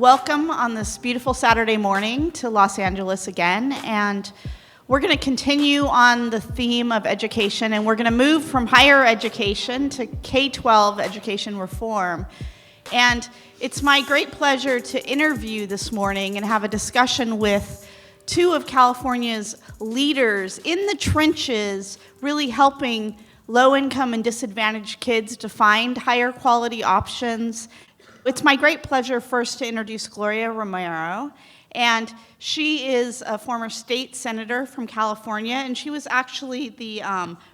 welcome on this beautiful Saturday morning to Los Angeles again, and we're going to continue on the theme of education, and we're going to move from higher education to K-12 education reform. And it's my great pleasure to interview this morning and have a discussion with two of California's leaders in the trenches, really helping low-income and disadvantaged kids to find higher quality options. It's my great pleasure first to introduce Gloria Romero, and she is a former state senator from California, and she was actually the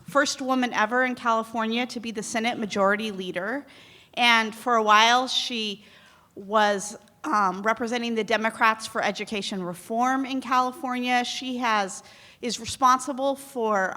first woman ever in California to be the Senate Majority Leader. And for a while, she was representing the Democrats for Education Reform in California. She is responsible for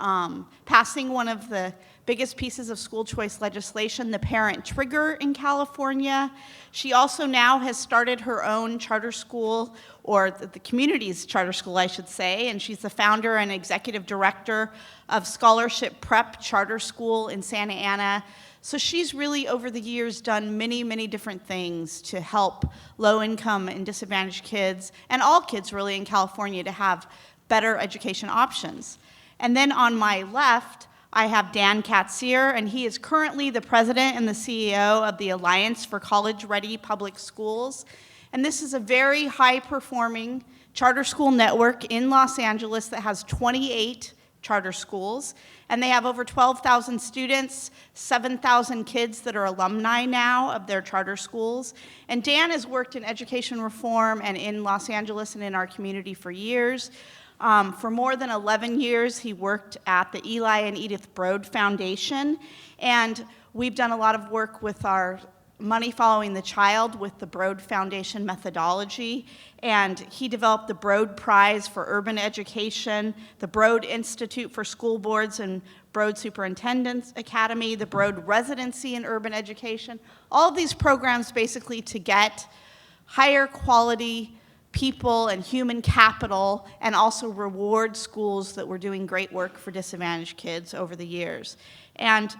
passing one of the biggest pieces of school choice legislation, the parent trigger in California. She also now has started her own charter school, or the community's charter school, I should say, and she's the founder and executive director of Scholarship Prep Charter School in Santa Ana. So she's really, over the years, done many, many different things to help low-income and disadvantaged kids, and all kids really in California, to have better education options. And then on my left, I have Dan Katzir, and he is currently the president and the CEO of the Alliance for College-Ready Public Schools. And this is a very high-performing charter school network in Los Angeles that has 28 charter schools. And they have over 12,000 students, 7,000 kids that are alumni now of their charter schools. And Dan has worked in education reform and in Los Angeles and in our community for years. For more than 11 years, he worked at the Eli and Edith Broad Foundation, and we've done a lot of work with our Money Following the Child with the Broad Foundation methodology, and he developed the Broad Prize for Urban Education, the Broad Institute for School Boards and Broad Superintendents Academy, the Broad Residency in Urban Education, all of these programs basically to get higher quality people and human capital, and also reward schools that were doing great work for disadvantaged kids over the years. And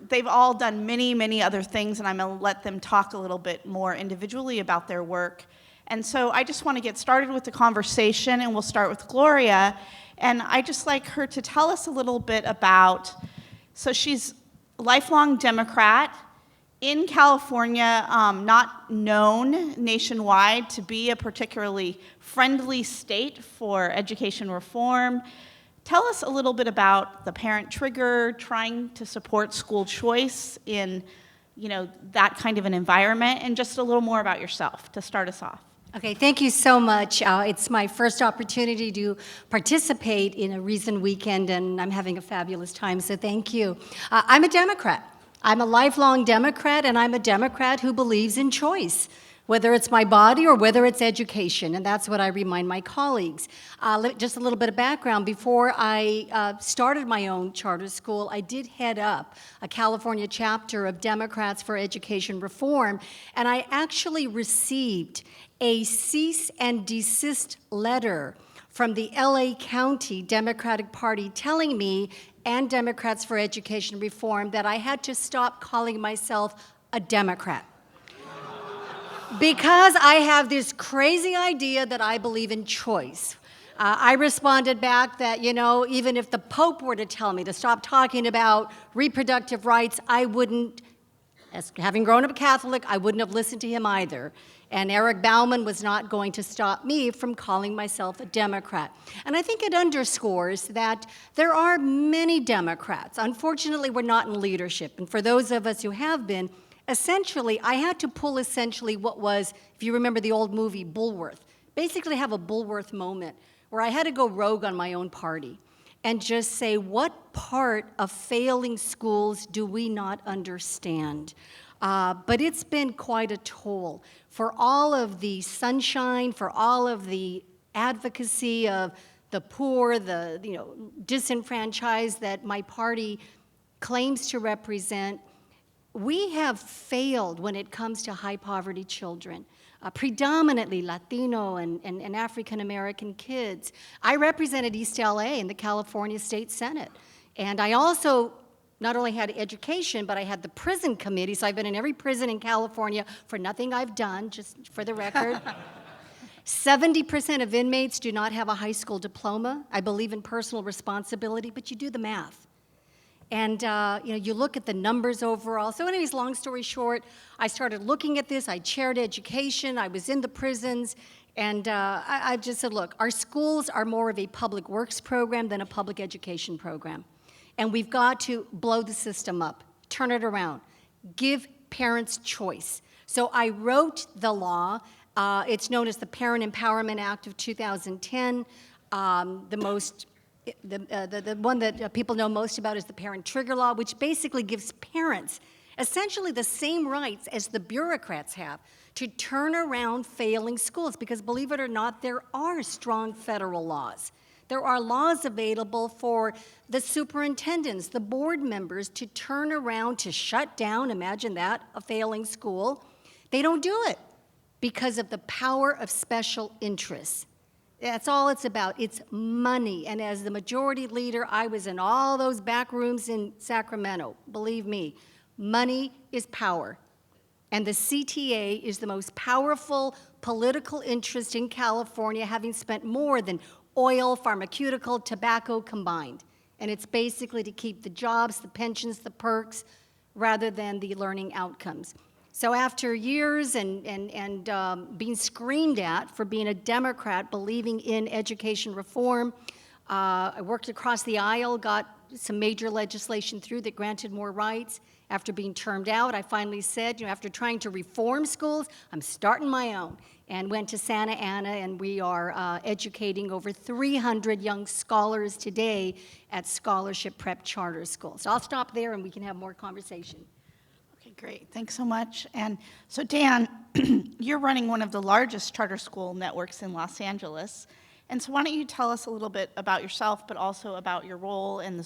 they've all done many, many other things, and I'm going to let them talk a little bit more individually about their work. And so I just want to get started with the conversation, and we'll start with Gloria. And I'd just like her to tell us a little bit about, so she's a lifelong Democrat in California, not known nationwide to be a particularly friendly state for education reform. Tell us a little bit about the parent trigger, trying to support school choice in, that kind of an environment, and just a little more about yourself to start us off. Okay, thank you so much. It's my first opportunity to participate in a Reason Weekend, and I'm having a fabulous time, so thank you. I'm a Democrat. I'm a lifelong Democrat, and I'm a Democrat who believes in choice, whether it's my body or whether it's education, and that's what I remind my colleagues. Just a little bit of background. Before I started my own charter school, I did head up a California chapter of Democrats for Education Reform, and I actually received a cease and desist letter from the LA County Democratic Party telling me, and Democrats for Education Reform, that I had to stop calling myself a Democrat. Because I have this crazy idea that I believe in choice. I responded back that, even if the Pope were to tell me to stop talking about reproductive rights, I wouldn't, as having grown up Catholic, I wouldn't have listened to him either. And Eric Bauman was not going to stop me from calling myself a Democrat. And I think it underscores that there are many Democrats. Unfortunately, we're not in leadership. And for those of us who have been, essentially, I had to pull what was, if you remember the old movie, Bulworth, basically have a Bulworth moment where I had to go rogue on my own party and just say, what part of failing schools do we not understand? But it's been quite a toll. For all of the sunshine, for all of the advocacy of the poor, the disenfranchised that my party claims to represent, we have failed when it comes to high poverty children, predominantly Latino and African American kids. I represented East LA in the California State Senate, and I also not only had education, but I had the prison committee, so I've been in every prison in California for nothing I've done, just for the record. 70% of inmates do not have a high school diploma. I believe in personal responsibility, but you do the math. And you look at the numbers overall. So anyways, long story short, I started looking at this. I chaired education. I was in the prisons. And I just said, look, our schools are more of a public works program than a public education program. And we've got to blow the system up, turn it around, give parents choice. So I wrote the law. It's known as the Parent Empowerment Act of 2010. The one that people know most about is the Parent Trigger Law, which basically gives parents essentially the same rights as the bureaucrats have to turn around failing schools, because believe it or not, there are strong federal laws. There are laws available for the superintendents, the board members to turn around, to shut down, imagine that, a failing school. They don't do it because of the power of special interests. That's all it's about. It's money. And as the majority leader, I was in all those back rooms in Sacramento. Believe me, money is power. And the CTA is the most powerful political interest in California, having spent more than oil, pharmaceutical, tobacco combined. And it's basically to keep the jobs, the pensions, the perks, rather than the learning outcomes. So after years and being screamed at for being a Democrat, believing in education reform, I worked across the aisle, got some major legislation through that granted more rights. After being termed out, I finally said, after trying to reform schools, I'm starting my own, and went to Santa Ana, and we are educating over 300 young scholars today at scholarship prep charter schools. So I'll stop there, and we can have more conversation. Okay, great. Thanks so much. And so, Dan, you're running one of the largest charter school networks in Los Angeles. And so why don't you tell us a little bit about yourself, but also about your role in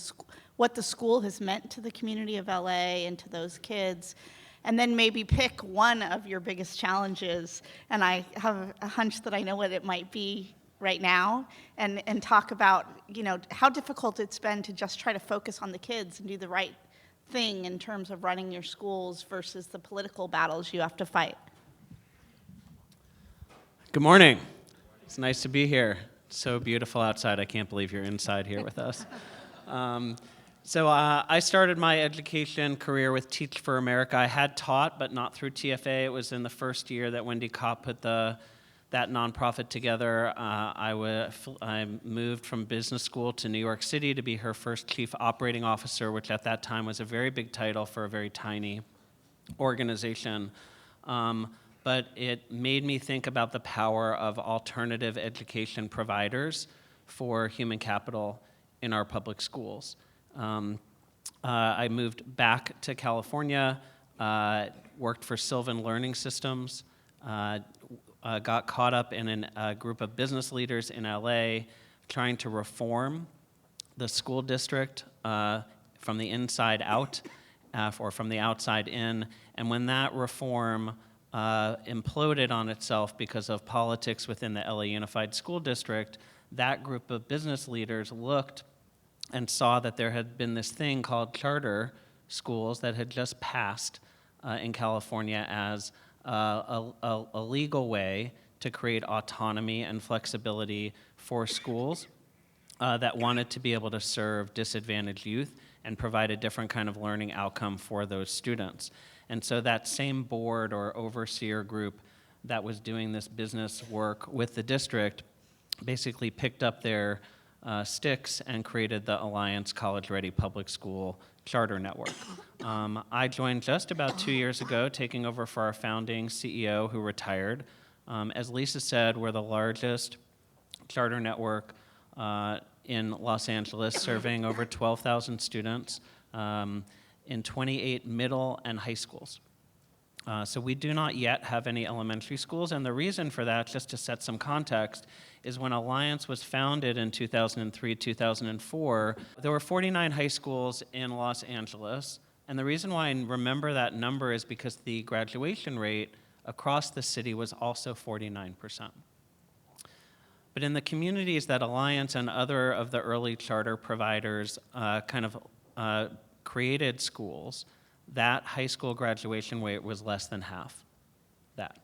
what the school has meant to the community of LA and to those kids, and then maybe pick one of your biggest challenges, and I have a hunch that I know what it might be right now, and talk about, how difficult it's been to just try to focus on the kids and do the right thing in terms of running your schools versus the political battles you have to fight. Good morning. It's nice to be here. It's so beautiful outside. I can't believe you're inside here with us. So I started my education career with Teach for America. I had taught, but not through TFA. It was in the first year that Wendy Kopp put that nonprofit together. I moved from business school to New York City to be her first chief operating officer, which at that time was a very big title for a very tiny organization. But it made me think about the power of alternative education providers for human capital in our public schools. I moved back to California, worked for Sylvan Learning Systems, got caught up in a group of business leaders in LA trying to reform the school district from the inside out or from the outside in. And when that reform imploded on itself because of politics within the LA Unified School District, that group of business leaders looked and saw that there had been this thing called charter schools that had just passed in California as a legal way to create autonomy and flexibility for schools that wanted to be able to serve disadvantaged youth and provide a different kind of learning outcome for those students. And so that same board or overseer group that was doing this business work with the district basically picked up their sticks and created the Alliance College Ready Public School Charter Network. I joined just about 2 years ago, taking over for our founding CEO who retired. As Lisa said, we're the largest charter network in Los Angeles, serving over 12,000 students in 28 middle and high schools. So we do not yet have any elementary schools, and the reason for that, just to set some context, is when Alliance was founded in 2003, 2004, there were 49 high schools in Los Angeles, and the reason why I remember that number is because the graduation rate across the city was also 49%. But in the communities that Alliance and other of the early charter providers created schools, that high school graduation rate was less than half that.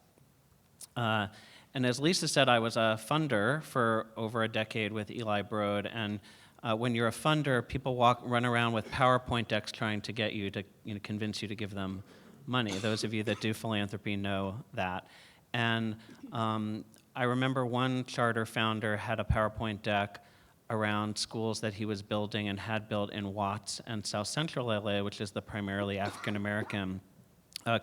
And as Lisa said, I was a funder for over a decade with Eli Broad, and when you're a funder, people run around with PowerPoint decks trying to get you to convince you to give them money. Those of you that do philanthropy know that. And I remember one charter founder had a PowerPoint deck around schools that he was building and had built in Watts and South Central LA, which is the primarily African American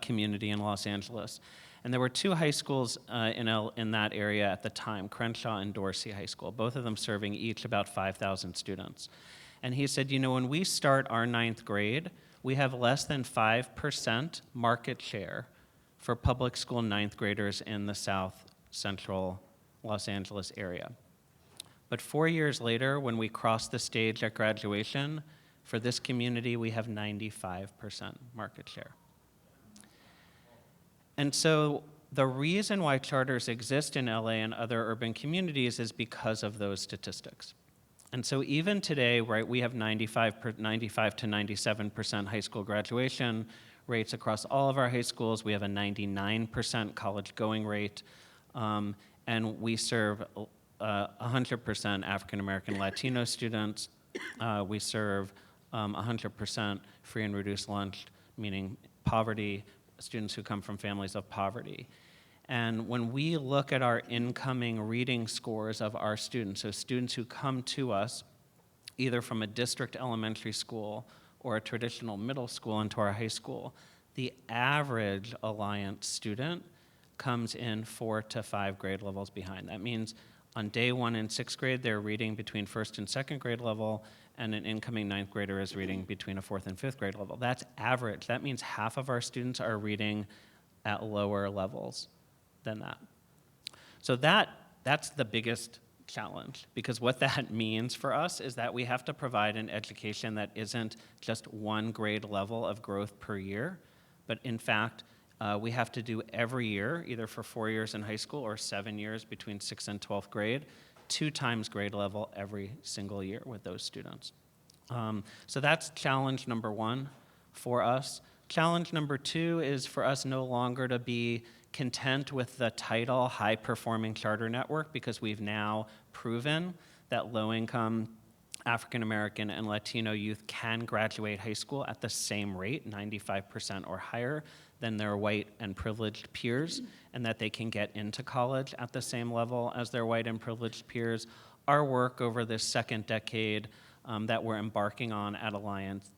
community in Los Angeles. And there were two high schools in that area at the time, Crenshaw and Dorsey High School, both of them serving each about 5,000 students. And he said, when we start our 9th grade, we have less than 5% market share for public school 9th graders in the South Central Los Angeles area. But 4 years later, when we cross the stage at graduation, for this community, we have 95% market share. And so the reason why charters exist in LA and other urban communities is because of those statistics. And so even today, right, we have 95 to 97% high school graduation rates across all of our high schools. We have a 99% college going rate, and we serve 100% African American Latino students. We serve 100% free and reduced lunch, meaning poverty, students who come from families of poverty. And when we look at our incoming reading scores of our students, so students who come to us either from a district elementary school or a traditional middle school into our high school, the average Alliance student comes in 4 to 5 grade levels behind. That means on day 1 in 6th grade, they're reading between 1st and 2nd grade level, and an incoming 9th grader is reading between a 4th and 5th grade level. That's average. That means half of our students are reading at lower levels than that. So that's the biggest challenge, because what that means for us is that we have to provide an education that isn't just 1 grade level of growth per year, but in fact, we have to do every year, either for 4 years in high school or 7 years between 6th and 12th grade, 2 times grade level every single year with those students. So that's challenge number 1 for us. Challenge number 2 is for us no longer to be content with the title high-performing charter network, because we've now proven that low-income African American and Latino youth can graduate high school at the same rate, 95% or higher, than their white and privileged peers, and that they can get into college at the same level as their white and privileged peers. Our work over this second decade that we're embarking on at Alliance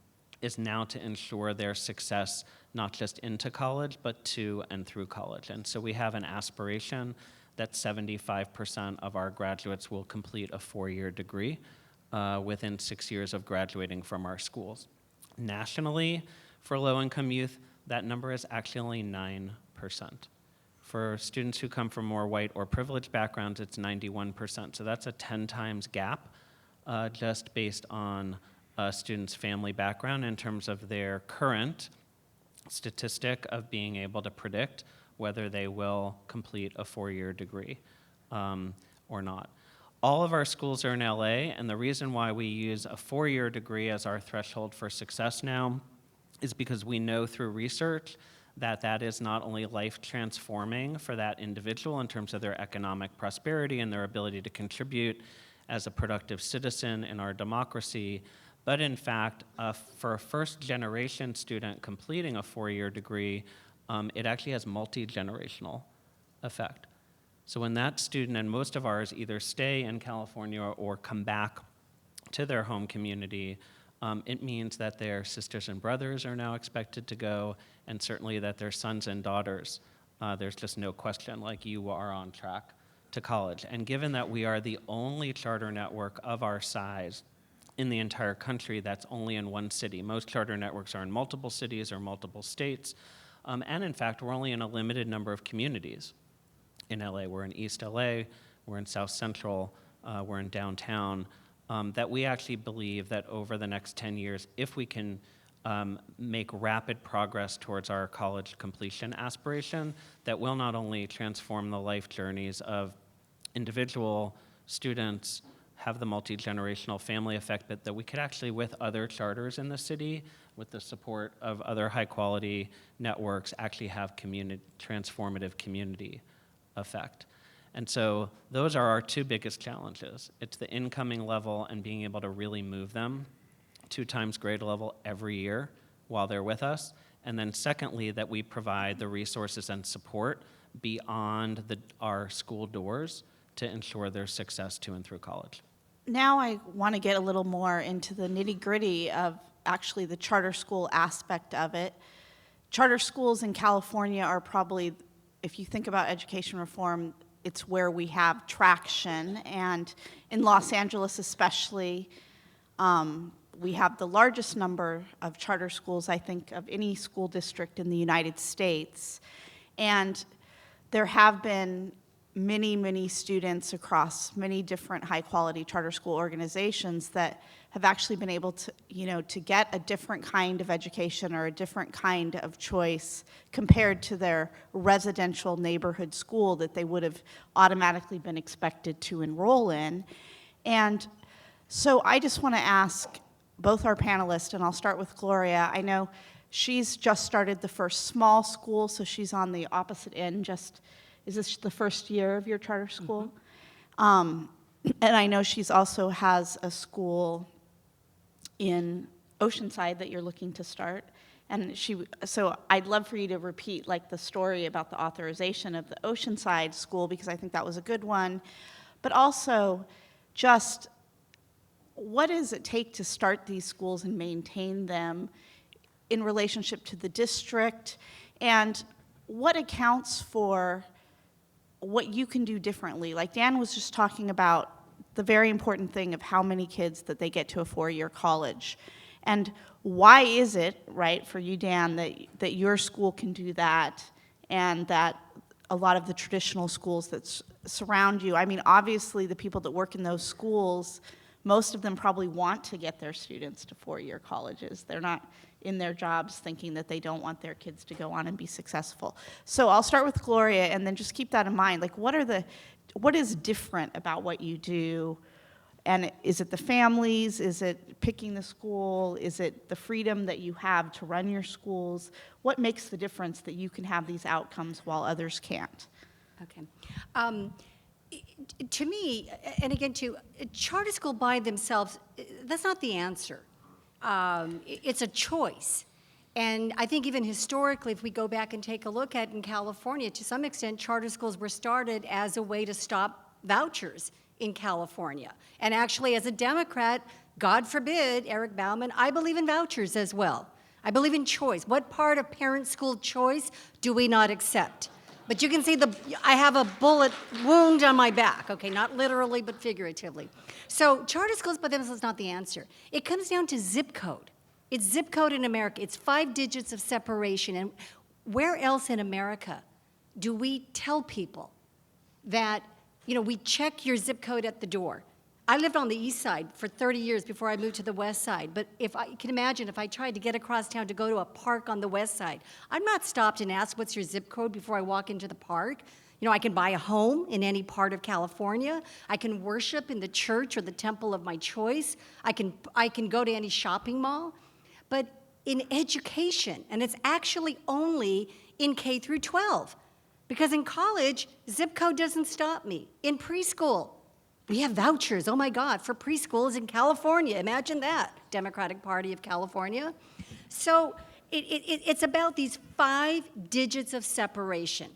is now to ensure their success, not just into college, but to and through college. And so we have an aspiration that 75% of our graduates will complete a 4-year degree within 6 years of graduating from our schools. Nationally, for low-income youth, that number is actually only 9%. For students who come from more white or privileged backgrounds, it's 91%. So that's a 10 times gap just based on a student's family background in terms of their current statistic of being able to predict whether they will complete a 4-year degree or not. All of our schools are in LA, and the reason why we use a 4-year degree as our threshold for success now is because we know through research that that is not only life transforming for that individual in terms of their economic prosperity and their ability to contribute as a productive citizen in our democracy, but in fact, for a first-generation student completing a 4-year degree, it actually has multi-generational effect. So when that student, and most of ours either stay in California or come back to their home community, it means that their sisters and brothers are now expected to go, and certainly that their sons and daughters, there's just no question, like you are on track to college. And given that we are the only charter network of our size in the entire country that's only in one city, most charter networks are in multiple cities or multiple states, and in fact, we're only in a limited number of communities. In LA, we're in East LA, we're in South Central, we're in downtown, that we actually believe that over the next 10 years, if we can make rapid progress towards our college completion aspiration, that will not only transform the life journeys of individual students, have the multi-generational family effect, but that we could actually, with other charters in the city, with the support of other high-quality networks, actually have transformative community effect. And so those are our two biggest challenges. It's the incoming level and being able to really move them 2 times grade level every year while they're with us. And then secondly, that we provide the resources and support beyond our school doors to ensure their success to and through college. Now I want to get a little more into the nitty-gritty of actually the charter school aspect of it. Charter schools in California are probably, if you think about education reform, it's where we have traction. And in Los Angeles especially, we have the largest number of charter schools, I think, of any school district in the United States. And there have been many, many students across many different high-quality charter school organizations that have actually been able to, to get a different kind of education or a different kind of choice compared to their residential neighborhood school that they would have automatically been expected to enroll in. And so I just want to ask both our panelists, and I'll start with Gloria. I know she's just started the first small school, so she's on the opposite end. Is this the first year of your charter school? Mm-hmm. And I know she's also has a school in Oceanside that you're looking to start. And so I'd love for you to repeat like the story about the authorization of the Oceanside school, because I think that was a good one. But also just what does it take to start these schools and maintain them in relationship to the district? And what accounts for what you can do differently? Like Dan was just talking about the very important thing of how many kids that they get to a 4-year college. And why is it, right, for you, Dan, that your school can do that and that a lot of the traditional schools that surround you, I mean, obviously the people that work in those schools, most of them probably want to get their students to 4-year colleges. They're not in their jobs thinking that they don't want their kids to go on and be successful. So I'll start with Gloria, and then just keep that in mind. Like, what is different about what you do? And is it the families? Is it picking the school? Is it the freedom that you have to run your schools? What makes the difference that you can have these outcomes while others can't? Okay. To me, and again, charter school by themselves, that's not the answer. It's a choice. And I think even historically, if we go back and take a look at in California, to some extent, charter schools were started as a way to stop vouchers in California. And actually, as a Democrat, God forbid, Eric Bauman, I believe in vouchers as well. I believe in choice. What part of parent school choice do we not accept? But you can see I have a bullet wound on my back, okay, not literally, but figuratively. So charter schools by themselves is not the answer. It comes down to zip code. It's zip code in America. It's 5 digits of separation. And where else in America do we tell people that, we check your zip code at the door? I lived on the east side for 30 years before I moved to the west side. But if I can imagine, if I tried to get across town to go to a park on the west side, I'm not stopped and asked, what's your zip code before I walk into the park? I can buy a home in any part of California. I can worship in the church or the temple of my choice. I can go to any shopping mall. But in education, and it's actually only in K through 12, because in college, zip code doesn't stop me. In preschool, we have vouchers, oh my God, for preschools in California. Imagine that, Democratic Party of California. So it's about these 5 digits of separation.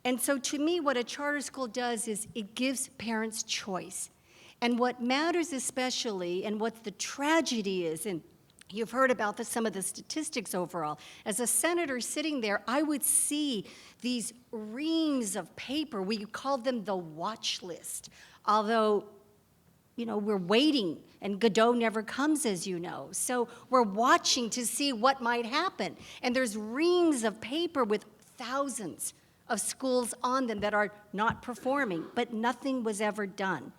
And so to me, what a charter school does is it gives parents choice. And what matters especially, and what the tragedy is, and you've heard about some of the statistics overall. As a senator sitting there, I would see these reams of paper. We called them the watch list. Although, we're waiting, and Godot never comes, as you know. So we're watching to see what might happen. And there's reams of paper with thousands of schools on them that are not performing, but nothing was ever done.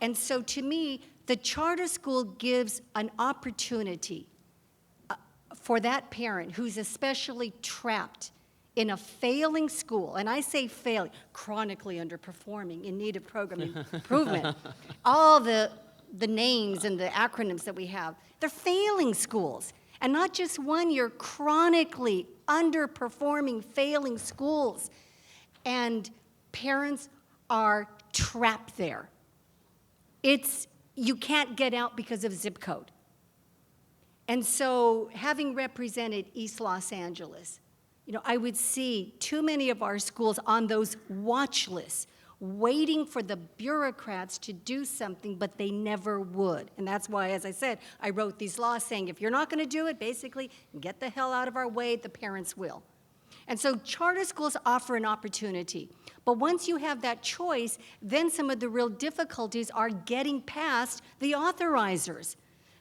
And so to me, the charter school gives an opportunity for that parent who's especially trapped in a failing school, and I say failing, chronically underperforming, in need of program improvement. All the names and the acronyms that we have, they're failing schools. And not just one, you're chronically underperforming, failing schools. And parents are trapped there. You can't get out because of zip code. And so having represented East Los Angeles, I would see too many of our schools on those watch lists, waiting for the bureaucrats to do something, but they never would. And that's why, as I said, I wrote these laws saying, if you're not going to do it, basically, get the hell out of our way, the parents will. And so charter schools offer an opportunity. But once you have that choice, then some of the real difficulties are getting past the authorizers.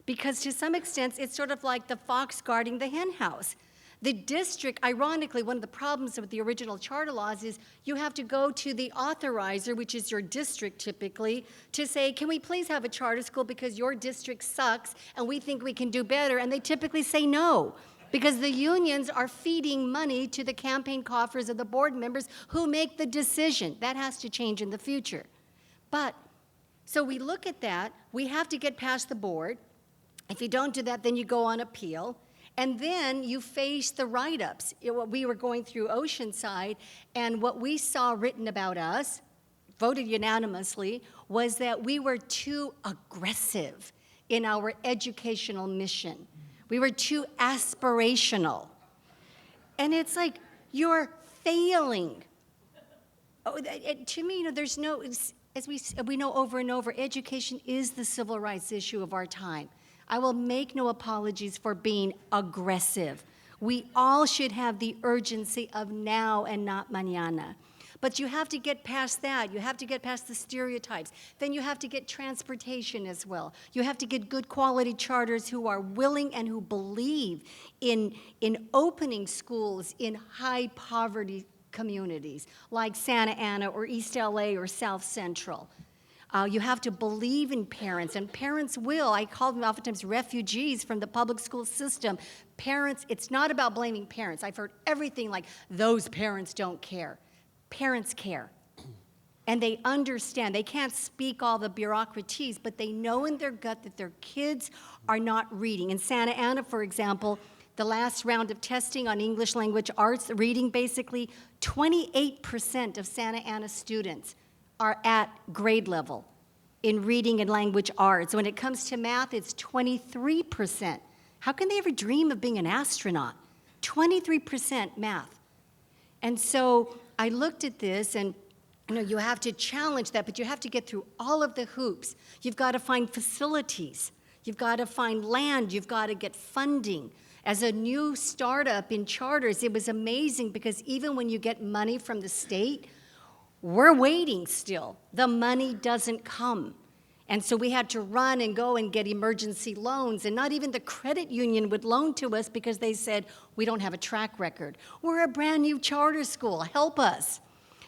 Because to some extent, it's sort of like the fox guarding the hen house. The district, ironically, one of the problems with the original charter laws is you have to go to the authorizer, which is your district typically, to say, can we please have a charter school because your district sucks and we think we can do better? And they typically say no, because the unions are feeding money to the campaign coffers of the board members who make the decision. That has to change in the future. But, so we look at that, we have to get past the board. If you don't do that, then you go on appeal. And then you face the write-ups. We were going through Oceanside, and what we saw written about us, voted unanimously, was that we were too aggressive in our educational mission. We were too aspirational. And it's like, you're failing. To me, there's no, as we know over and over, education is the civil rights issue of our time. I will make no apologies for being aggressive. We all should have the urgency of now and not mañana. But you have to get past that. You have to get past the stereotypes. Then you have to get transportation as well. You have to get good quality charters who are willing and who believe in opening schools in high poverty communities like Santa Ana or East LA or South Central. You have to believe in parents, and parents will. I call them oftentimes refugees from the public school system. Parents, it's not about blaming parents. I've heard everything like, those parents don't care. Parents care, and they understand. They can't speak all the bureaucraties, but they know in their gut that their kids are not reading. In Santa Ana, for example, the last round of testing on English language arts, reading basically, 28% of Santa Ana students are at grade level in reading and language arts. When it comes to math, it's 23%. How can they ever dream of being an astronaut? 23% math. And so I looked at this, and you have to challenge that, but you have to get through all of the hoops. You've got to find facilities. You've got to find land. You've got to get funding. As a new startup in charters, it was amazing because even when you get money from the state, we're waiting still. The money doesn't come. And so we had to run and go and get emergency loans, and not even the credit union would loan to us because they said, we don't have a track record. We're a brand new charter school, help us.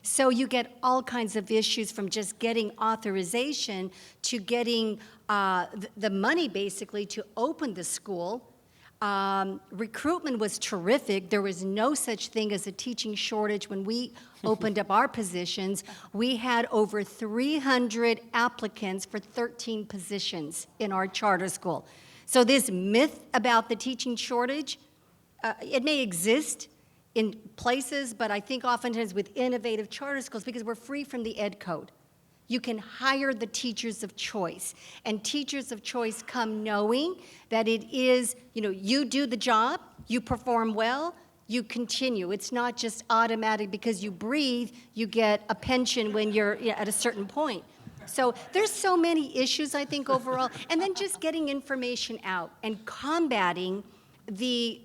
So you get all kinds of issues from just getting authorization to getting the money basically to open the school. Recruitment was terrific. There was no such thing as a teaching shortage when we opened up our positions. We had over 300 applicants for 13 positions in our charter school. So this myth about the teaching shortage, it may exist in places, but I think oftentimes with innovative charter schools, because we're free from the ed code. You can hire the teachers of choice, and teachers of choice come knowing that it is, you do the job, you perform well, you continue. It's not just automatic because you breathe, you get a pension when you're at a certain point. So there's so many issues, I think, overall, and then just getting information out and combating the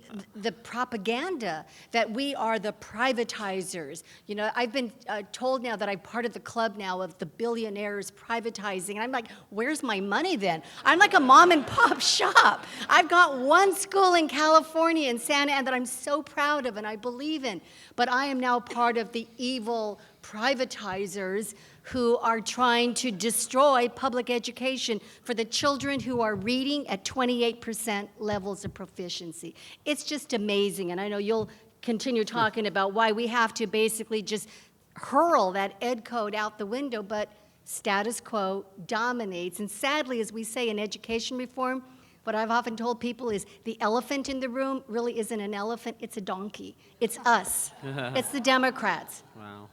propaganda that we are the privatizers. I've been told now that I'm part of the club now of the billionaires privatizing, and I'm like, where's my money then? I'm like a mom and pop shop. I've got one school in California, in Santa Ana, that I'm so proud of and I believe in, but I am now part of the evil privatizers who are trying to destroy public education for the children who are reading at 28% levels of proficiency. It's just amazing, and I know you'll continue talking about why we have to basically just hurl that ed code out the window, but status quo dominates. And sadly, as we say in education reform, What I've often told people is the elephant in the room really isn't an elephant, it's a donkey. It's us. It's the Democrats. Wow.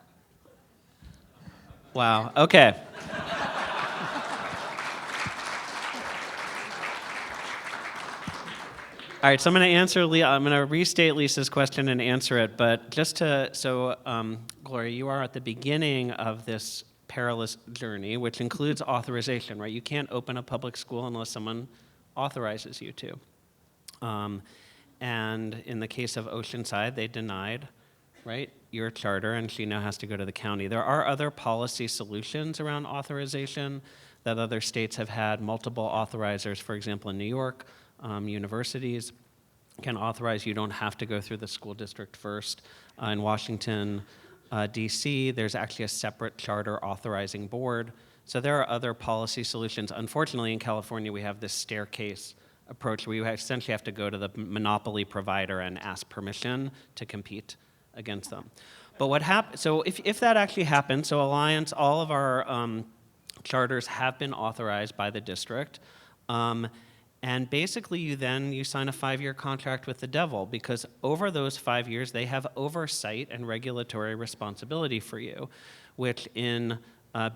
Wow, okay. All right, so I'm going to restate Lisa's question and answer it, but Gloria, you are at the beginning of this perilous journey, which includes authorization, right? You can't open a public school unless someone authorizes you to. And in the case of Oceanside, they denied, right, your charter, and she now has to go to the county. There are other policy solutions around authorization that other states have had, multiple authorizers. For example, in New York, universities can authorize. You don't have to go through the school district first. In Washington, D.C., there's actually a separate charter authorizing board. So there are other policy solutions. Unfortunately, in California, we have this staircase approach where you essentially have to go to the monopoly provider and ask permission to compete against them. But what happens, so if that actually happens, so Alliance, all of our charters have been authorized by the district. And basically, you sign a 5-year contract with the devil, because over those 5 years, they have oversight and regulatory responsibility for you, which in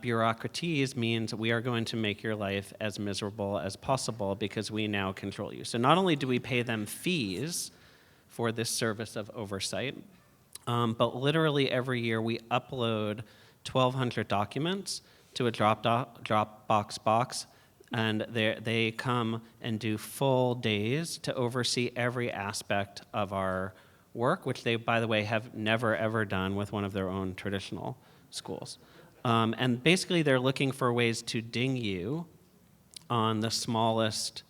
bureaucraties means we are going to make your life as miserable as possible because we now control you. So not only do we pay them fees for this service of oversight, but literally every year we upload 1,200 documents to a Dropbox box, and they come and do full days to oversee every aspect of our work, which they, by the way, have never, ever done with one of their own traditional schools. And basically, they're looking for ways to ding you on the smallest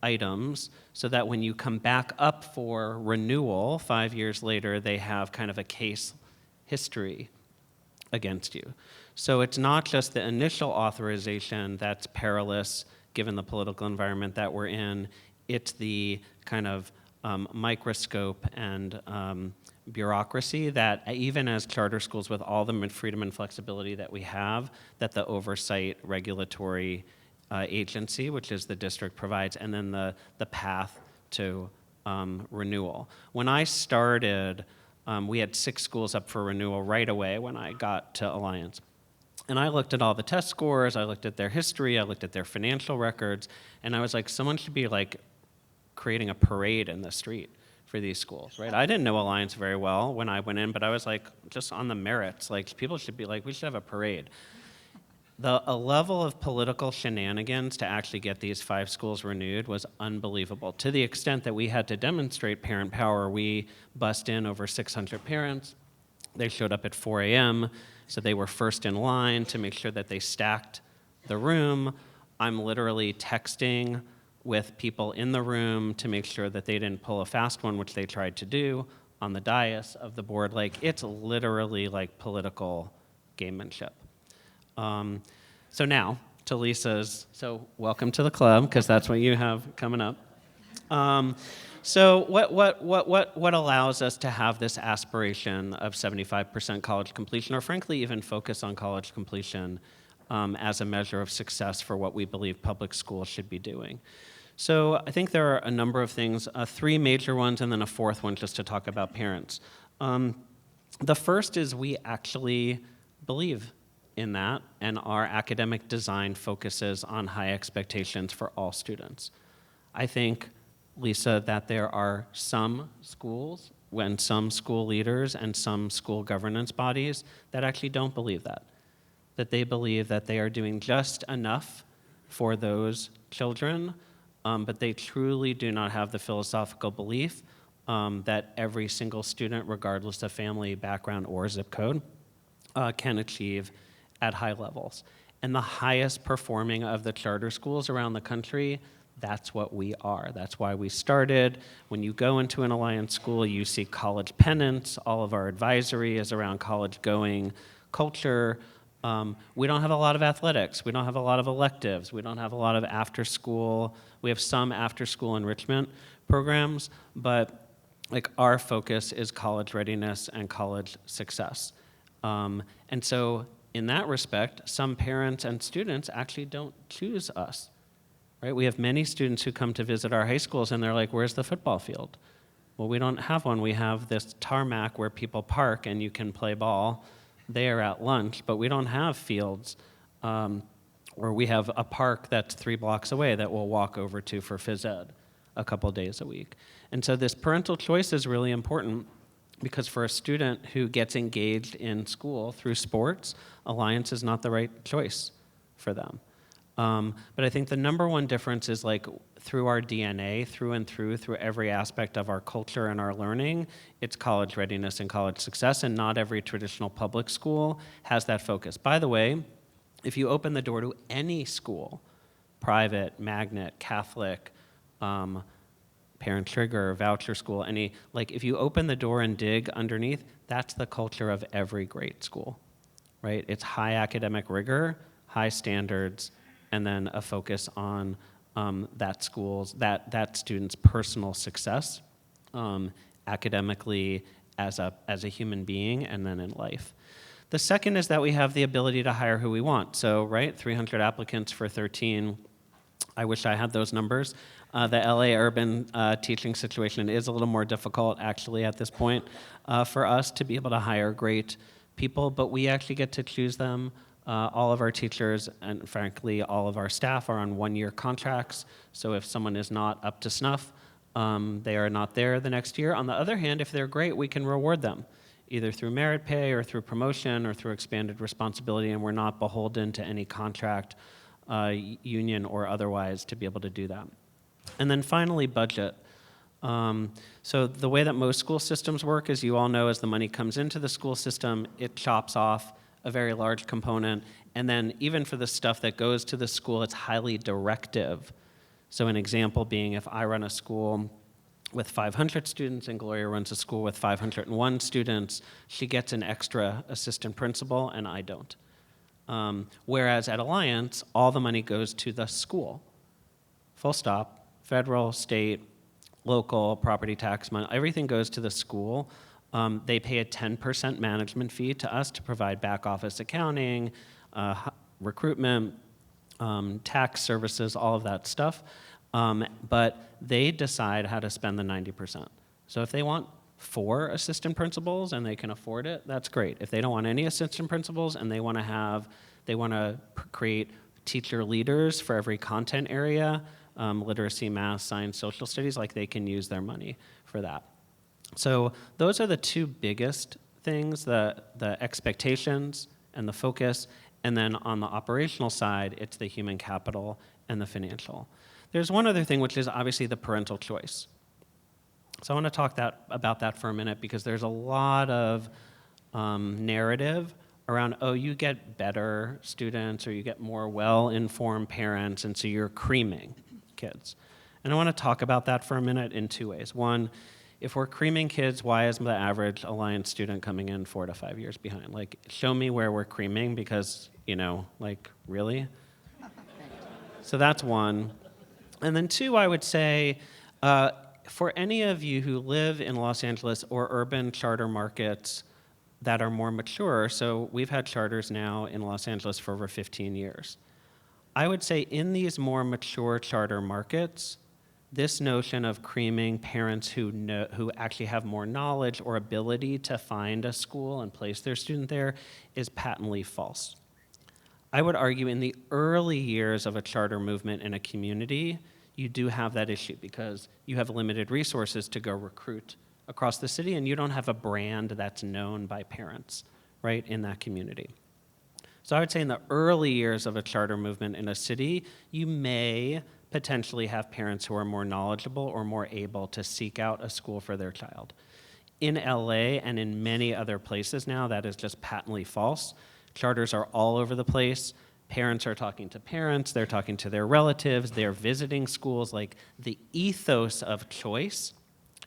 items so that when you come back up for renewal 5 years later, they have kind of a case history against you. So it's not just the initial authorization that's perilous given the political environment that we're in, it's the kind of microscope and bureaucracy that even as charter schools with all the freedom and flexibility that we have, that the oversight regulatory agency, which is the district, provides, and then the path to renewal. When I started, we had 6 schools up for renewal right away when I got to Alliance. And I looked at all the test scores, I looked at their history, I looked at their financial records, and I was like, someone should be like creating a parade in the street for these schools, right? I didn't know Alliance very well when I went in, but I was like, just on the merits, like people should be like, we should have a parade. A level of political shenanigans to actually get these 5 schools renewed was unbelievable, to the extent that we had to demonstrate parent power. We bussed in over 600 parents. They showed up at 4 a.m., so they were first in line to make sure that they stacked the room. I'm literally texting with people in the room to make sure that they didn't pull a fast one, which they tried to do on the dais of the board. Like, it's literally like political gamemanship. So now, to Lisa's, so welcome to the club, because that's what you have coming up. So what allows us to have this aspiration of 75% college completion, or frankly even focus on college completion as a measure of success for what we believe public schools should be doing? So I think there are a number of things, 3 major ones and then a 4th one just to talk about parents. The first is we actually believe in that, and our academic design focuses on high expectations for all students. I think, Lisa, that there are some schools and some school leaders and some school governance bodies that actually don't believe that they believe that they are doing just enough for those children, but they truly do not have the philosophical belief that every single student, regardless of family background or zip code, can achieve at high levels. And the highest performing of the charter schools around the country, that's what we are. That's why we started. When you go into an Alliance school, you see college pennants. All of our advisory is around college-going culture. We don't have a lot of athletics. We don't have a lot of electives. We don't have a lot of after-school. We have some after-school enrichment programs, but like our focus is college readiness and college success. And so in that respect, some parents and students actually don't choose us, right? We have many students who come to visit our high schools and they're like, where's the football field? Well, we don't have one. We have this tarmac where people park and you can play ball there at lunch, but we don't have fields. Or we have a park that's 3 blocks away that we'll walk over to for phys ed a couple days a week. And so this parental choice is really important because for a student who gets engaged in school through sports, Alliance is not the right choice for them. But I think the number one difference is like through our DNA, through and through every aspect of our culture and our learning, it's college readiness and college success, and not every traditional public school has that focus. By the way, if you open the door to any school, private, magnet, Catholic, parent trigger, voucher school, if you open the door and dig underneath, that's the culture of every great school, right? It's high academic rigor, high standards, and then a focus on that student's personal success, academically as a human being, and then in life. The second is that we have the ability to hire who we want. So, right, 300 applicants for 13. I wish I had those numbers. The LA urban teaching situation is a little more difficult, actually, at this point, for us to be able to hire great people, but we actually get to choose them. All of our teachers and, frankly, all of our staff are on 1-year contracts, so if someone is not up to snuff, they are not there the next year. On the other hand, if they're great, we can reward them, either through merit pay or through promotion or through expanded responsibility, and we're not beholden to any contract, union or otherwise, to be able to do that. And then finally, budget. So the way that most school systems work, as you all know, as the money comes into the school system, it chops off a very large component, and then even for the stuff that goes to the school, it's highly directive. So an example being, if I run a school with 500 students and Gloria runs a school with 501 students, she gets an extra assistant principal and I don't. Whereas at Alliance, all the money goes to the school. Full stop. Federal, state, local, property tax money, everything goes to the school. They pay a 10% management fee to us to provide back office accounting, recruitment, tax services, all of that stuff. But they decide how to spend the 90%. So if they want 4 assistant principals and they can afford it, that's great. If they don't want any assistant principals and they want to create teacher leaders for every content area, literacy, math, science, social studies, they can use their money for that. So those are the 2 biggest things, the expectations and the focus, and then on the operational side, it's the human capital and the financial. There's one other thing, which is obviously the parental choice. So I want to talk about that for a minute, because there's a lot of narrative around, oh, you get better students or you get more well-informed parents, and so you're creaming kids. And I want to talk about that for a minute in 2 ways. One, if we're creaming kids, why is the average Alliance student coming in 4 to 5 years behind? Show me where we're creaming, because, really? So that's one. And then 2, I would say, for any of you who live in Los Angeles or urban charter markets that are more mature, so we've had charters now in Los Angeles for over 15 years. I would say in these more mature charter markets, this notion of creaming parents who actually have more knowledge or ability to find a school and place their student there is patently false. I would argue in the early years of a charter movement in a community, you do have that issue because you have limited resources to go recruit across the city, and you don't have a brand that's known by parents, right, in that community. So I would say in the early years of a charter movement in a city, you may potentially have parents who are more knowledgeable or more able to seek out a school for their child. In LA and in many other places now, that is just patently false. Charters are all over the place. Parents are talking to parents, they're talking to their relatives, they're visiting schools. The ethos of choice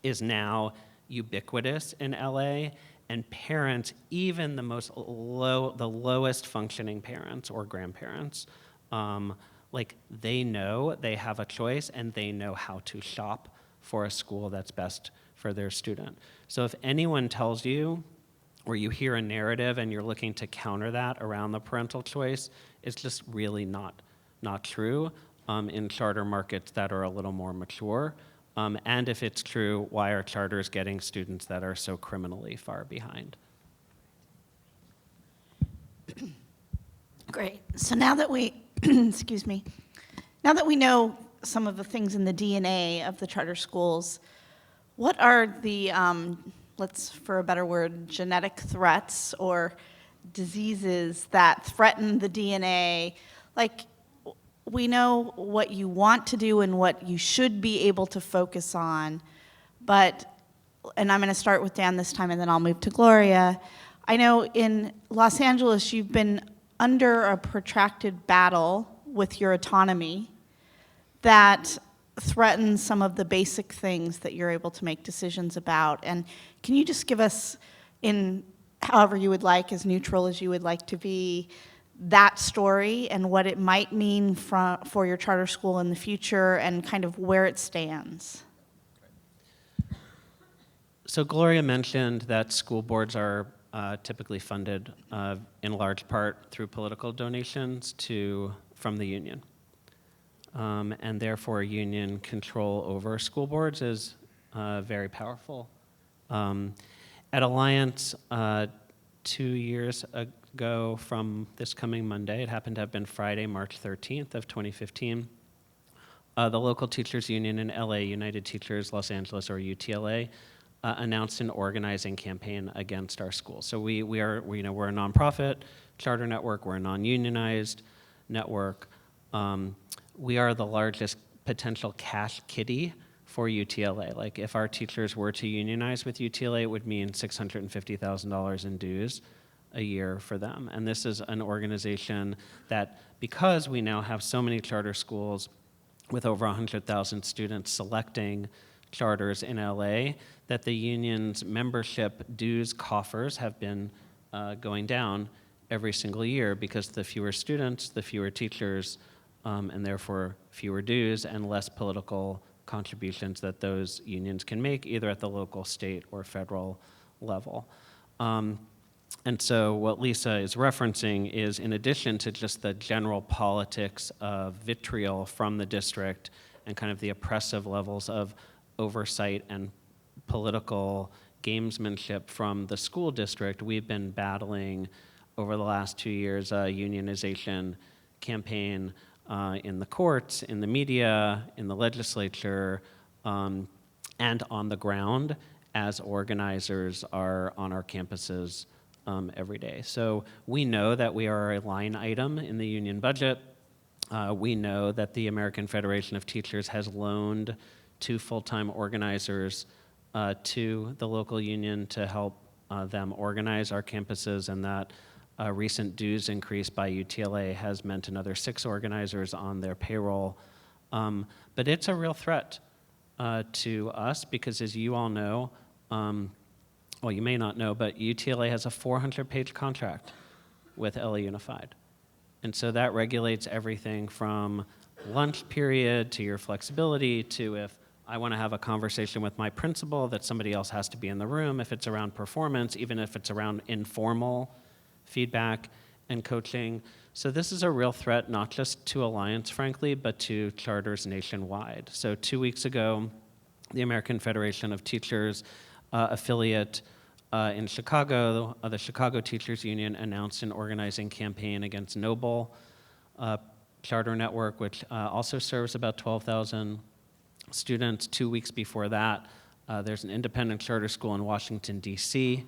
is now ubiquitous in LA, and parents, even the lowest functioning parents or grandparents, they know they have a choice and they know how to shop for a school that's best for their student. So if anyone tells you, or you hear a narrative and you're looking to counter that around the parental choice, it's just really not true. in charter markets that are a little more mature? And if it's true, why are charters getting students that are so criminally far behind? Great. So now that we, excuse me, now that we know some of the things in the DNA of the charter schools, what are the, let's, for a better word, genetic threats or diseases that threaten the DNA? Like, we know what you want to do and what you should be able to focus on, but, and I'm going to start with Dan this time and then I'll move to Gloria. I know in Los Angeles you've been under a protracted battle with your autonomy that threatens some of the basic things that you're able to make decisions about. And can you just give us, in however you would like, as neutral as you would like to be, that story and what it might mean for your charter school in the future and kind of where it stands? So Gloria mentioned that school boards are typically funded in large part through political donations from the union. And therefore, union control over school boards is very powerful. At Alliance, 2 years ago from this coming Monday, it happened to have been Friday, March 13th of 2015, the local teachers union in LA, United Teachers Los Angeles, or UTLA, announced an organizing campaign against our school. So we're a nonprofit charter network. We're a non-unionized network. We are the largest potential cash kitty for UTLA. Like, if our teachers were to unionize with UTLA, it would mean $650,000 in dues a year for them. And this is an organization that, because we now have so many charter schools with over 100,000 students selecting charters in LA, that the union's membership dues coffers have been going down every single year, because the fewer students, the fewer teachers, and therefore fewer dues and less political contributions that those unions can make, either at the local, state, or federal level. And so what Lisa is referencing is, in addition to just the general politics of vitriol from the district and kind of the oppressive levels of oversight and political gamesmanship from the school district, we've been battling over the last 2 years a unionization campaign in the courts, in the media, in the legislature, and on the ground as organizers are on our campuses every day. So we know that we are a line item in the union budget. We know that the American Federation of Teachers has loaned 2 full-time organizers to the local union to help them organize our campuses, and that a recent dues increase by UTLA has meant another 6 organizers on their payroll. But it's a real threat to us because, as you all know, well, you may not know, but UTLA has a 400-page contract with LA Unified. And so that regulates everything from lunch period to your flexibility to, if I want to have a conversation with my principal, that somebody else has to be in the room, if it's around performance, even if it's around informal feedback and coaching. So this is a real threat, not just to Alliance, frankly, but to charters nationwide. So 2 weeks ago, the American Federation of Teachers affiliate in Chicago, the Chicago Teachers Union, announced an organizing campaign against Noble Charter Network, which also serves about 12,000 students. 2 weeks before that, there's an independent charter school in Washington, D.C.,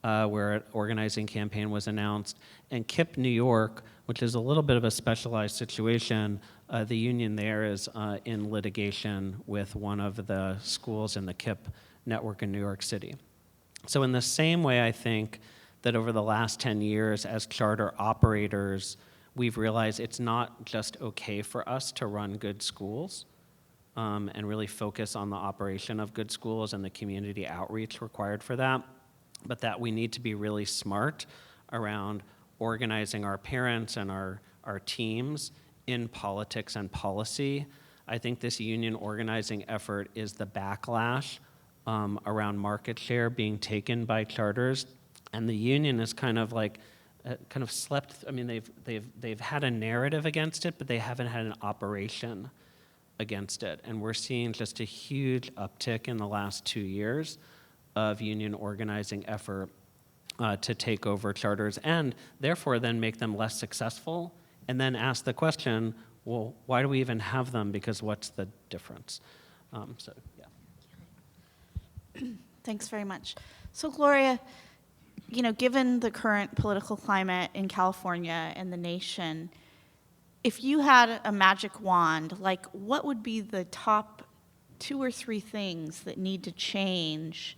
where an organizing campaign was announced. And KIPP New York, which is a little bit of a specialized situation, the union there is in litigation with one of the schools in the KIPP network in New York City. So in the same way, I think that over the last 10 years as charter operators, we've realized it's not just okay for us to run good schools and really focus on the operation of good schools and the community outreach required for that, but that we need to be really smart around organizing our parents and our teams in politics and policy. I think this union organizing effort is the backlash around market share being taken by charters, and the union is kind of like kind of slept. I mean, they've had a narrative against it, but they haven't had an operation against it. And we're seeing just a huge uptick in the last 2 years of union organizing effort to take over charters, and therefore then make them less successful, and then ask the question, well, why do we even have them? Because what's the difference? So, yeah. Thanks very much. So, Gloria, you know, given the current political climate in California and the nation, if you had a magic wand, like, what would be the top 2 or 3 things that need to change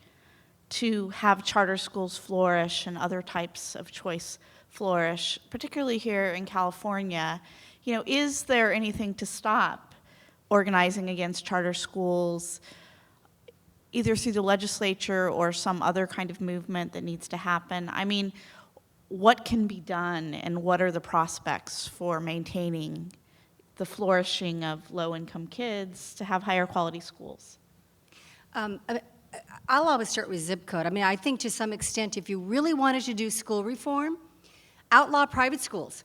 to have charter schools flourish and other types of choice flourish, particularly here in California? You know, is there anything to stop organizing against charter schools, either through the legislature or some other kind of movement that needs to happen? I mean, what can be done, and what are the prospects for maintaining the flourishing of low-income kids to have higher quality schools? I'll always start with zip code. I mean, I think to some extent, if you really wanted to do school reform, outlaw private schools.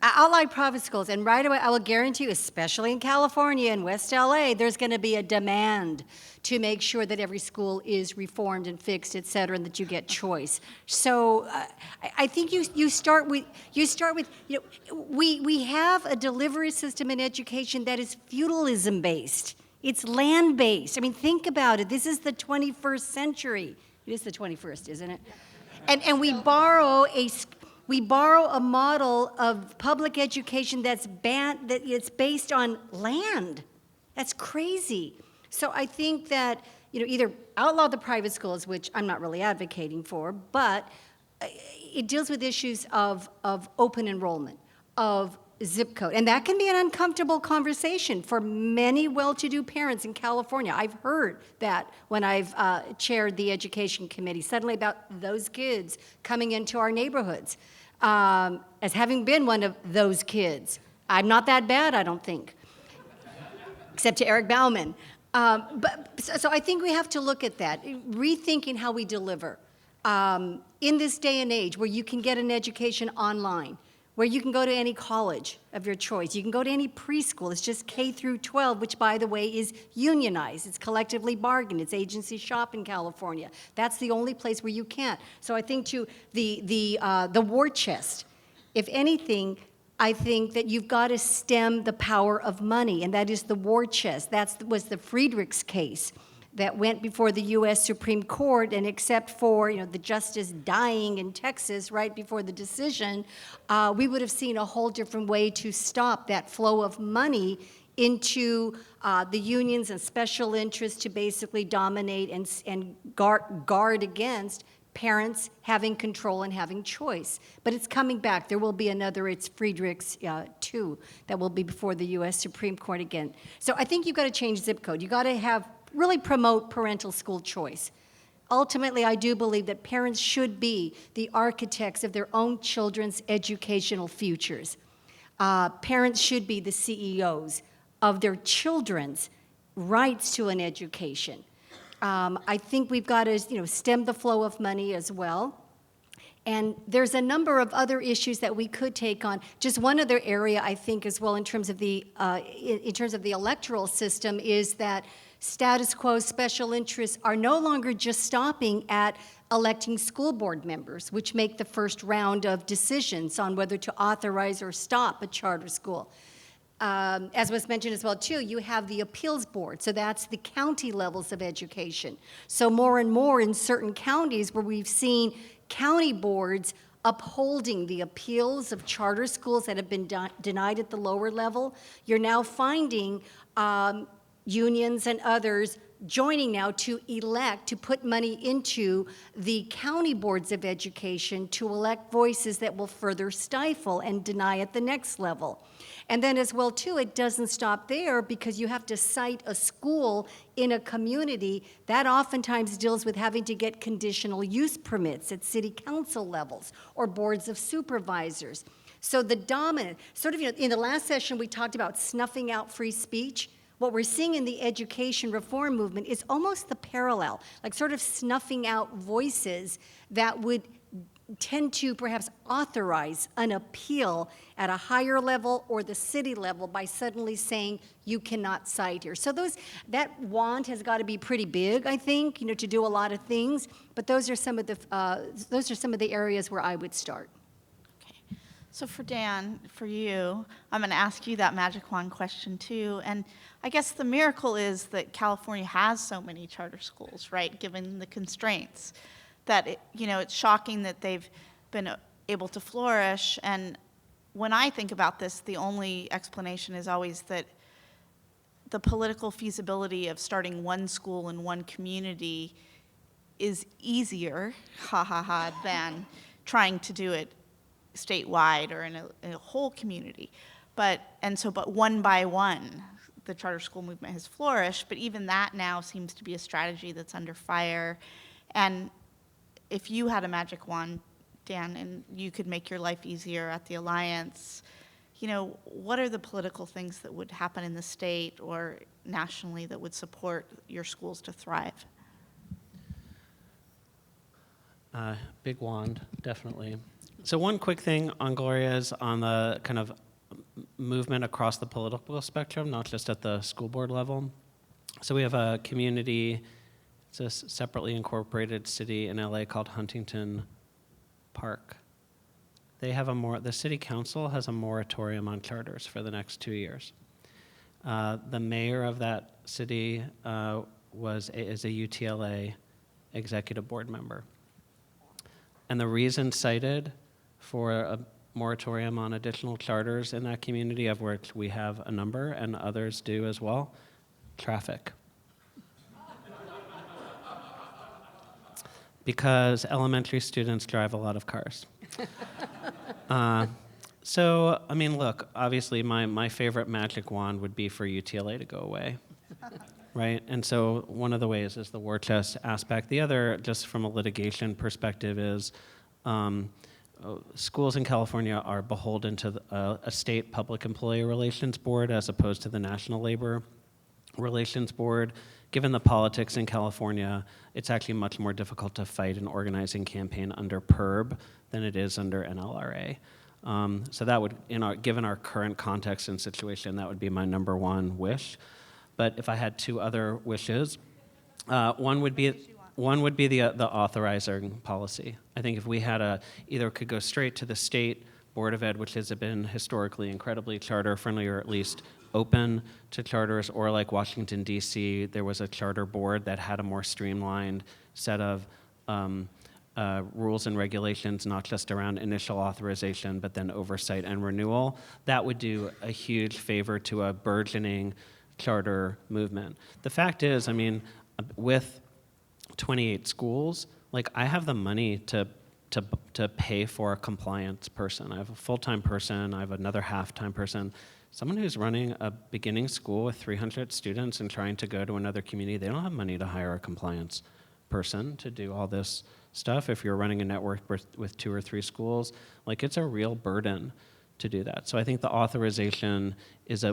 Outlaw private schools, and right away, I will guarantee you, especially in California and West LA, there's going to be a demand to make sure that every school is reformed and fixed, et cetera, and that you get choice. So I think you start with, you know, we have a delivery system in education that is feudalism-based. It's land-based. I mean, think about it. This is the 21st century. It is the 21st, isn't it? And we borrow a model of public education that it's based on land. That's crazy. So I think that, you know, either outlaw the private schools, which I'm not really advocating for, but it deals with issues of open enrollment, of zip code. And that can be an uncomfortable conversation for many well-to-do parents in California. I've heard that when I've chaired the education committee, suddenly about those kids coming into our neighborhoods. As having been one of those kids, I'm not that bad, I don't think, except to Eric Bauman. So I think we have to look at that, rethinking how we deliver. In this day and age where you can get an education online, where you can go to any college of your choice. You can go to any preschool. It's just K through 12, which, by the way, is unionized. It's collectively bargained. It's agency shop in California. That's the only place where you can't. So I think to the war chest, if anything, I think that you've got to stem the power of money, and that is the war chest. That was the Friedrichs case that went before the U.S. Supreme Court, and except for, you know, the justice dying in Texas right before the decision, we would have seen a whole different way to stop that flow of money into the unions and special interests to basically dominate and guard against parents having control and having choice. But it's coming back. There will be another, it's Friedrichs 2, that will be before the U.S. Supreme Court again. So I think you've got to change zip code. You've got to really promote parental school choice. Ultimately, I do believe that parents should be the architects of their own children's educational futures. Parents should be the CEOs of their children's rights to an education. I think we've got to, you know, stem the flow of money as well. And there's a number of other issues that we could take on. Just one other area, I think, as well, in terms of the electoral system, is that status quo special interests are no longer just stopping at electing school board members, which make the first round of decisions on whether to authorize or stop a charter school. As was mentioned as well, too, you have the appeals board, so that's the county levels of education. So more and more in certain counties where we've seen county boards upholding the appeals of charter schools that have been denied at the lower level, you're now finding unions and others joining now to elect, to put money into the county boards of education to elect voices that will further stifle and deny at the next level. And then as well, too, it doesn't stop there, because you have to cite a school in a community that oftentimes deals with having to get conditional use permits at city council levels or boards of supervisors. So the dominant, sort of, you know, in the last session we talked about snuffing out free speech. What we're seeing in the education reform movement is almost the parallel, like sort of snuffing out voices that would tend to perhaps authorize an appeal at a higher level or the city level by suddenly saying you cannot cite here. So that wand has got to be pretty big, I think, to do a lot of things. But those are some of the areas where I would start. Okay. So for Dan, for you, I'm going to ask you that magic wand question too. And I guess the miracle is that California has so many charter schools, right? Given the constraints. That it's shocking that they've been able to flourish. And when I think about this, the only explanation is always that the political feasibility of starting one school in one community is easier, than trying to do it statewide or in a whole community. But one by one, the charter school movement has flourished. But even that now seems to be a strategy that's under fire. And if you had a magic wand, Dan, and you could make your life easier at the Alliance, what are the political things that would happen in the state or nationally that would support your schools to thrive? Big wand, definitely. So one quick thing on Gloria's on the kind of movement across the political spectrum, not just at the school board level. So we have a community. It's a separately incorporated city in LA called Huntington Park. The city council has a moratorium on charters for the next 2 years. The mayor of that city is a UTLA executive board member. And the reason cited for a moratorium on additional charters in that community, of which we have a number and others do as well, traffic. Because elementary students drive a lot of cars. So, look, obviously my favorite magic wand would be for UTLA to go away, right? And so one of the ways is the war chest aspect. The other, just from a litigation perspective, is schools in California are beholden to a state public employee relations board as opposed to the National Labor Relations Board. Given the politics in California, it's actually much more difficult to fight an organizing campaign under PERB than it is under NLRA. So that would, given our current context and situation, that would be my number one wish. But if I had two other wishes, one would be the Authorizer policy. I think if we had either could go straight to the state Board of Ed, which has been historically incredibly charter friendly, or at least open to charters, or like Washington, D.C., there was a charter board that had a more streamlined set of rules and regulations, not just around initial authorization, but then oversight and renewal. That would do a huge favor to a burgeoning charter movement. The fact is, with 28 schools, I have the money to pay for a compliance person. I have a full-time person, I have another half-time person. Someone who's running a beginning school with 300 students and trying to go to another community, they don't have money to hire a compliance person to do all this stuff. If you're running a network with 2 or 3 schools, it's a real burden to do that. So I think the authorization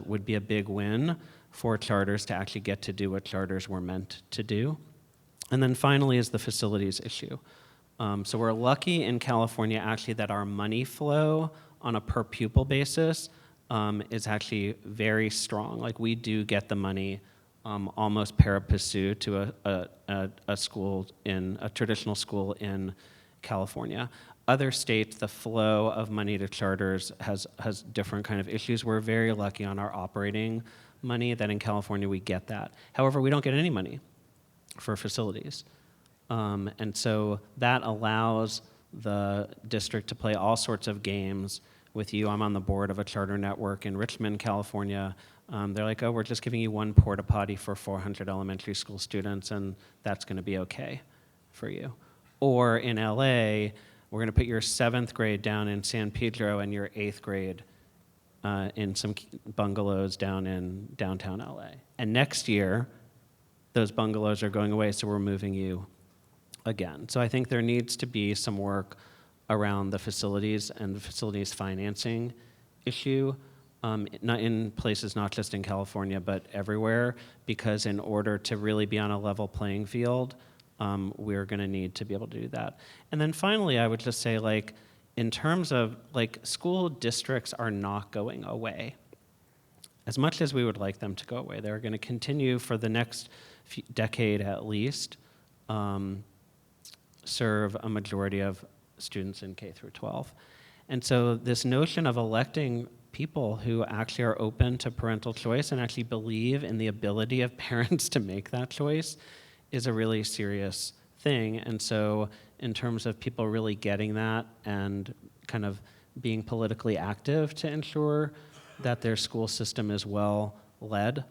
would be a big win for charters to actually get to do what charters were meant to do. And then finally is the facilities issue. So we're lucky in California actually that our money flow on a per pupil basis is actually very strong. We do get the money almost pari passu to a school a traditional school in California. Other states, the flow of money to charters has different kind of issues. We're very lucky on our operating money that in California we get that. However, we don't get any money for facilities. And so that allows the district to play all sorts of games with you. I'm on the board of a charter network in Richmond, California. They're like, oh, we're just giving you one porta potty for 400 elementary school students, and that's going to be okay for you. Or in LA, we're going to put your 7th grade down in San Pedro and your 8th grade in some bungalows down in downtown LA. And next year, those bungalows are going away, so we're moving you again. So I think there needs to be some work around the facilities and the facilities financing issue, not in places not just in California, but everywhere, because in order to really be on a level playing field, we're going to need to be able to do that. And then finally, I would just say, like, in terms of, like, school districts are not going away. As much as we would like them to go away, they're going to continue for the next decade at least, serve a majority of students in K through 12. And so this notion of electing people who actually are open to parental choice and actually believe in the ability of parents to make that choice is a really serious thing. And so in terms of people really getting that and kind of being politically active to ensure that their school system is well led,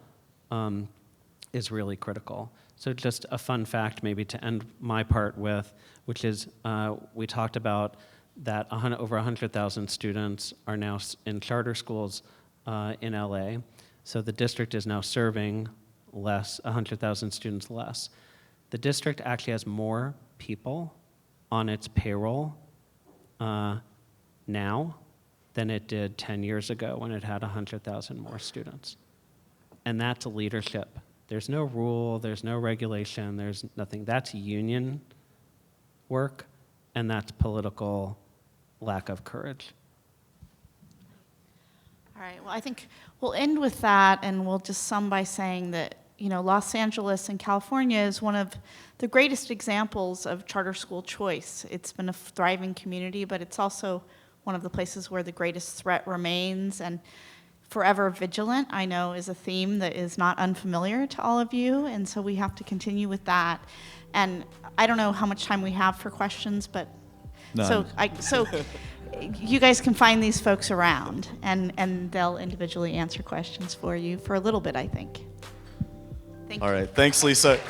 is really critical. So just a fun fact maybe to end my part with, which is we talked about that over 100,000 students are now in charter schools in LA. So the district is now serving 100,000 students less. The district actually has more people on its payroll now than it did 10 years ago when it had 100,000 more students. And that's leadership. There's no rule, there's no regulation, there's nothing. That's union work, and that's political lack of courage. All right, well, I think we'll end with that, and we'll just sum by saying that, you know, Los Angeles and California is one of the greatest examples of charter school choice. It's been a thriving community, but it's also one of the places where the greatest threat remains, and forever vigilant, I know, is a theme that is not unfamiliar to all of you, and so we have to continue with that. And I don't know how much time we have for questions, but None. so you guys can find these folks around, and they'll individually answer questions for you for a little bit, I think. Thank you. All right. Thanks, Lisa.